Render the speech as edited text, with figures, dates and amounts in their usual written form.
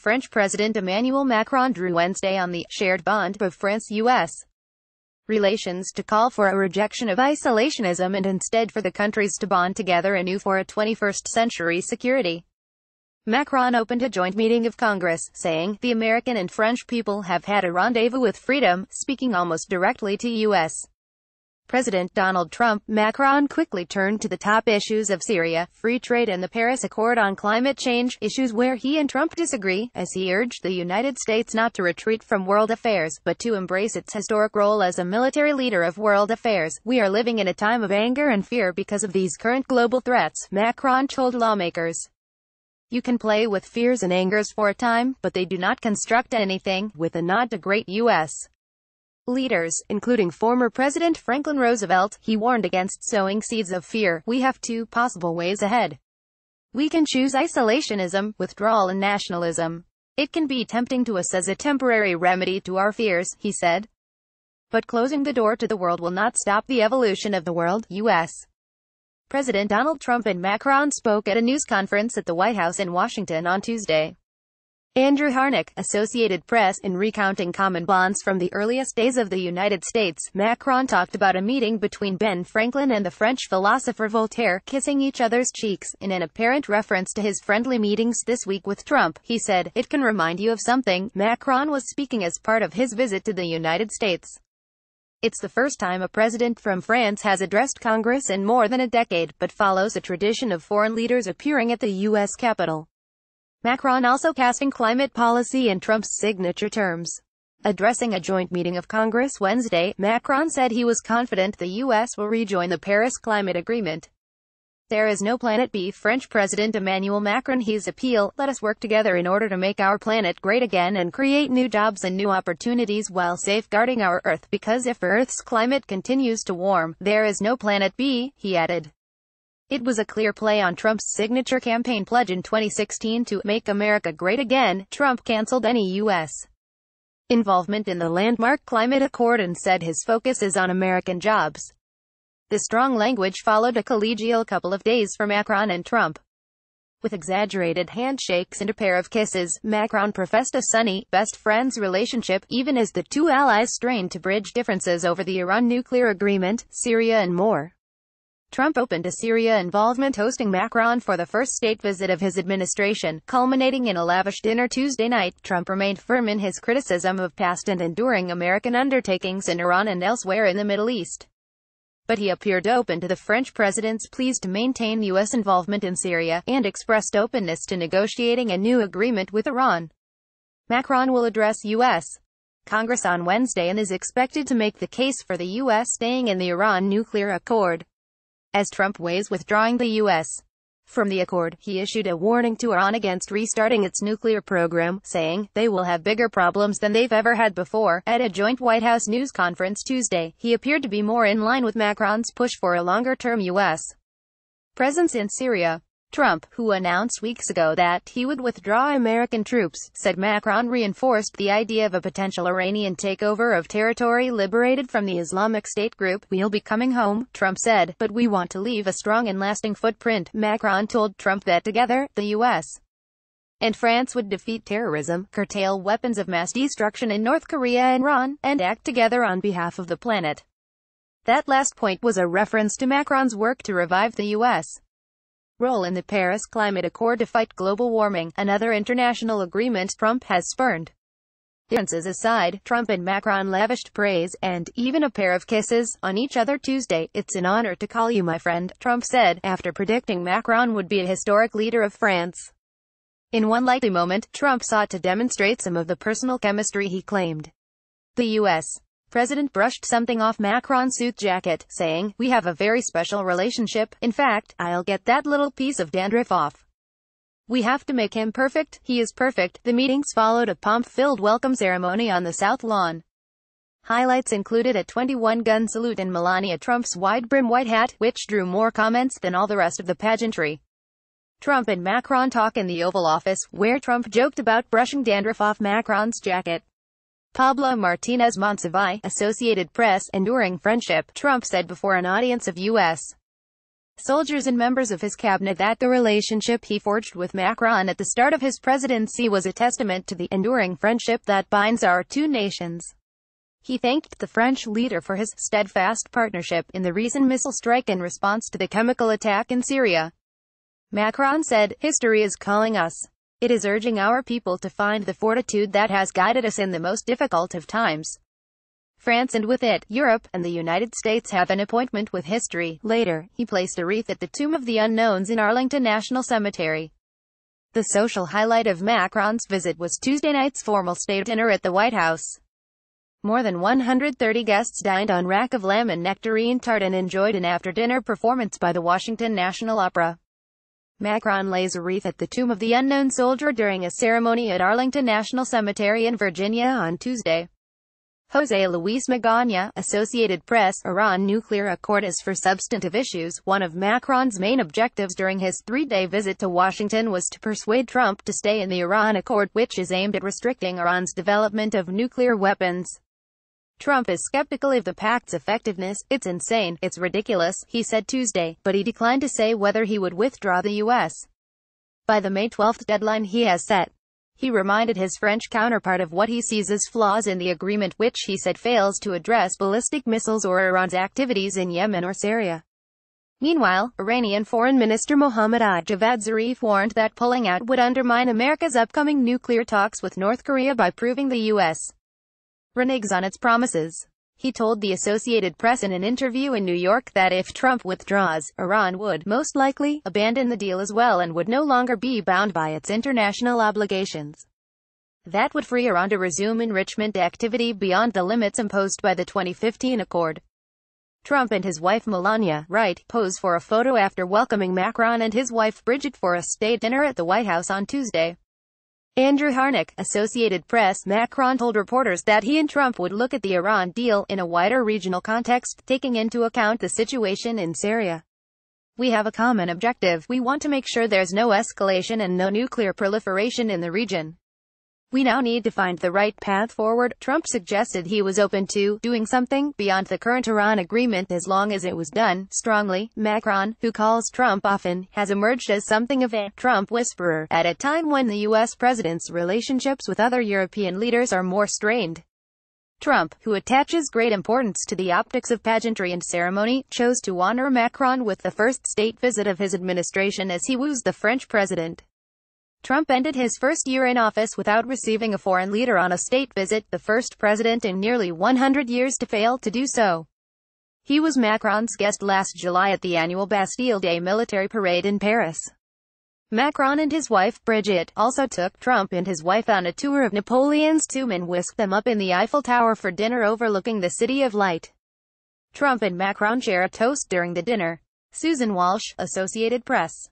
French President Emmanuel Macron drew Wednesday on the shared bond of France-U.S. relations to call for a rejection of isolationism and instead for the countries to bond together anew for a 21st century security. Macron opened a joint meeting of Congress, saying, "The American and French people have had a rendezvous with freedom," speaking almost directly to U.S. President Donald Trump. Macron quickly turned to the top issues of Syria, free trade and the Paris Accord on climate change, issues where he and Trump disagree, as he urged the United States not to retreat from world affairs, but to embrace its historic role as a military leader of world affairs. "We are living in a time of anger and fear because of these current global threats," Macron told lawmakers. "You can play with fears and angers for a time, but they do not construct anything," with a nod to great U.S. leaders, including former President Franklin Roosevelt. He warned against sowing seeds of fear. "We have two possible ways ahead. We can choose isolationism, withdrawal and nationalism. It can be tempting to us as a temporary remedy to our fears," he said. "But closing the door to the world will not stop the evolution of the world." U.S. President Donald Trump and Macron spoke at a news conference at the White House in Washington on Tuesday. Andrew Harnack, Associated Press. In recounting common bonds from the earliest days of the United States, Macron talked about a meeting between Ben Franklin and the French philosopher Voltaire, kissing each other's cheeks. In an apparent reference to his friendly meetings this week with Trump, he said, "It can remind you of something." Macron was speaking as part of his visit to the United States. It's the first time a president from France has addressed Congress in more than a decade, but follows a tradition of foreign leaders appearing at the U.S. Capitol. Macron also casting climate policy in Trump's signature terms. Addressing a joint meeting of Congress Wednesday, Macron said he was confident the U.S. will rejoin the Paris Climate Agreement. "There is no planet B." French President Emmanuel Macron. His appeal, "Let us work together in order to make our planet great again and create new jobs and new opportunities while safeguarding our Earth, because if Earth's climate continues to warm, there is no planet B," he added. It was a clear play on Trump's signature campaign pledge in 2016 to "Make America Great Again." Trump canceled any U.S. involvement in the landmark climate accord and said his focus is on American jobs. The strong language followed a collegial couple of days for Macron and Trump. With exaggerated handshakes and a pair of kisses, Macron professed a sunny, best friends relationship, even as the two allies strained to bridge differences over the Iran nuclear agreement, Syria and more. Trump opened a Syria involvement, hosting Macron for the first state visit of his administration, culminating in a lavish dinner Tuesday night. Trump remained firm in his criticism of past and enduring American undertakings in Iran and elsewhere in the Middle East. But he appeared open to the French president's pleas to maintain U.S. involvement in Syria, and expressed openness to negotiating a new agreement with Iran. Macron will address U.S. Congress on Wednesday and is expected to make the case for the U.S. staying in the Iran nuclear accord. As Trump weighs withdrawing the U.S. from the accord, he issued a warning to Iran against restarting its nuclear program, saying, "They will have bigger problems than they've ever had before." At a joint White House news conference Tuesday, he appeared to be more in line with Macron's push for a longer-term U.S. presence in Syria. Trump, who announced weeks ago that he would withdraw American troops, said Macron reinforced the idea of a potential Iranian takeover of territory liberated from the Islamic State group. "We'll be coming home," Trump said, "but we want to leave a strong and lasting footprint." Macron told Trump that together, the U.S. and France would defeat terrorism, curtail weapons of mass destruction in North Korea and Iran, and act together on behalf of the planet. That last point was a reference to Macron's work to revive the U.S. role in the Paris Climate Accord to fight global warming, another international agreement Trump has spurned. Differences aside, Trump and Macron lavished praise, and even a pair of kisses, on each other Tuesday. "It's an honor to call you my friend," Trump said, after predicting Macron would be a historic leader of France. In one likely moment, Trump sought to demonstrate some of the personal chemistry he claimed. The U.S. president brushed something off Macron's suit jacket, saying, "We have a very special relationship. In fact, I'll get that little piece of dandruff off. We have to make him perfect. He is perfect." The meetings followed a pomp-filled welcome ceremony on the South Lawn. Highlights included a 21-gun salute and Melania Trump's wide-brim white hat, which drew more comments than all the rest of the pageantry. Trump and Macron talk in the Oval Office, where Trump joked about brushing dandruff off Macron's jacket. Pablo Martinez Monsivais, Associated Press. Enduring friendship, Trump said before an audience of U.S. soldiers and members of his cabinet that the relationship he forged with Macron at the start of his presidency was a testament to the enduring friendship that binds our two nations. He thanked the French leader for his steadfast partnership in the recent missile strike in response to the chemical attack in Syria. Macron said, "History is calling us. It is urging our people to find the fortitude that has guided us in the most difficult of times. France and with it, Europe, and the United States have an appointment with history." Later, he placed a wreath at the Tomb of the Unknowns in Arlington National Cemetery. The social highlight of Macron's visit was Tuesday night's formal state dinner at the White House. More than 130 guests dined on rack of lamb and nectarine tart and enjoyed an after-dinner performance by the Washington National Opera. Macron lays a wreath at the Tomb of the Unknown Soldier during a ceremony at Arlington National Cemetery in Virginia on Tuesday. José Luis Magaña, Associated Press. Iran nuclear accord is for substantive issues. One of Macron's main objectives during his three-day visit to Washington was to persuade Trump to stay in the Iran accord, which is aimed at restricting Iran's development of nuclear weapons. Trump is skeptical of the pact's effectiveness. "It's insane, it's ridiculous," he said Tuesday, but he declined to say whether he would withdraw the U.S. by the May 12 deadline he has set. He reminded his French counterpart of what he sees as flaws in the agreement, which he said fails to address ballistic missiles or Iran's activities in Yemen or Syria. Meanwhile, Iranian Foreign Minister Mohammad Javad Zarif warned that pulling out would undermine America's upcoming nuclear talks with North Korea by proving the U.S. reneges on its promises. He told the Associated Press in an interview in New York that if Trump withdraws, Iran would, most likely, abandon the deal as well and would no longer be bound by its international obligations. That would free Iran to resume enrichment activity beyond the limits imposed by the 2015 accord. Trump and his wife Melania, right, pose for a photo after welcoming Macron and his wife Brigitte for a state dinner at the White House on Tuesday. Andrew Harnack, Associated Press. Macron told reporters that he and Trump would look at the Iran deal in a wider regional context, taking into account the situation in Syria. "We have a common objective. We want to make sure there's no escalation and no nuclear proliferation in the region. We now need to find the right path forward." Trump suggested he was open to doing something beyond the current Iran agreement as long as it was done strongly. Macron, who calls Trump often, has emerged as something of a Trump whisperer at a time when the U.S. president's relationships with other European leaders are more strained. Trump, who attaches great importance to the optics of pageantry and ceremony, chose to honor Macron with the first state visit of his administration as he woos the French president. Trump ended his first year in office without receiving a foreign leader on a state visit, the first president in nearly 100 years to fail to do so. He was Macron's guest last July at the annual Bastille Day military parade in Paris. Macron and his wife, Brigitte, also took Trump and his wife on a tour of Napoleon's tomb and whisked them up in the Eiffel Tower for dinner overlooking the City of Light. Trump and Macron share a toast during the dinner. Susan Walsh, Associated Press.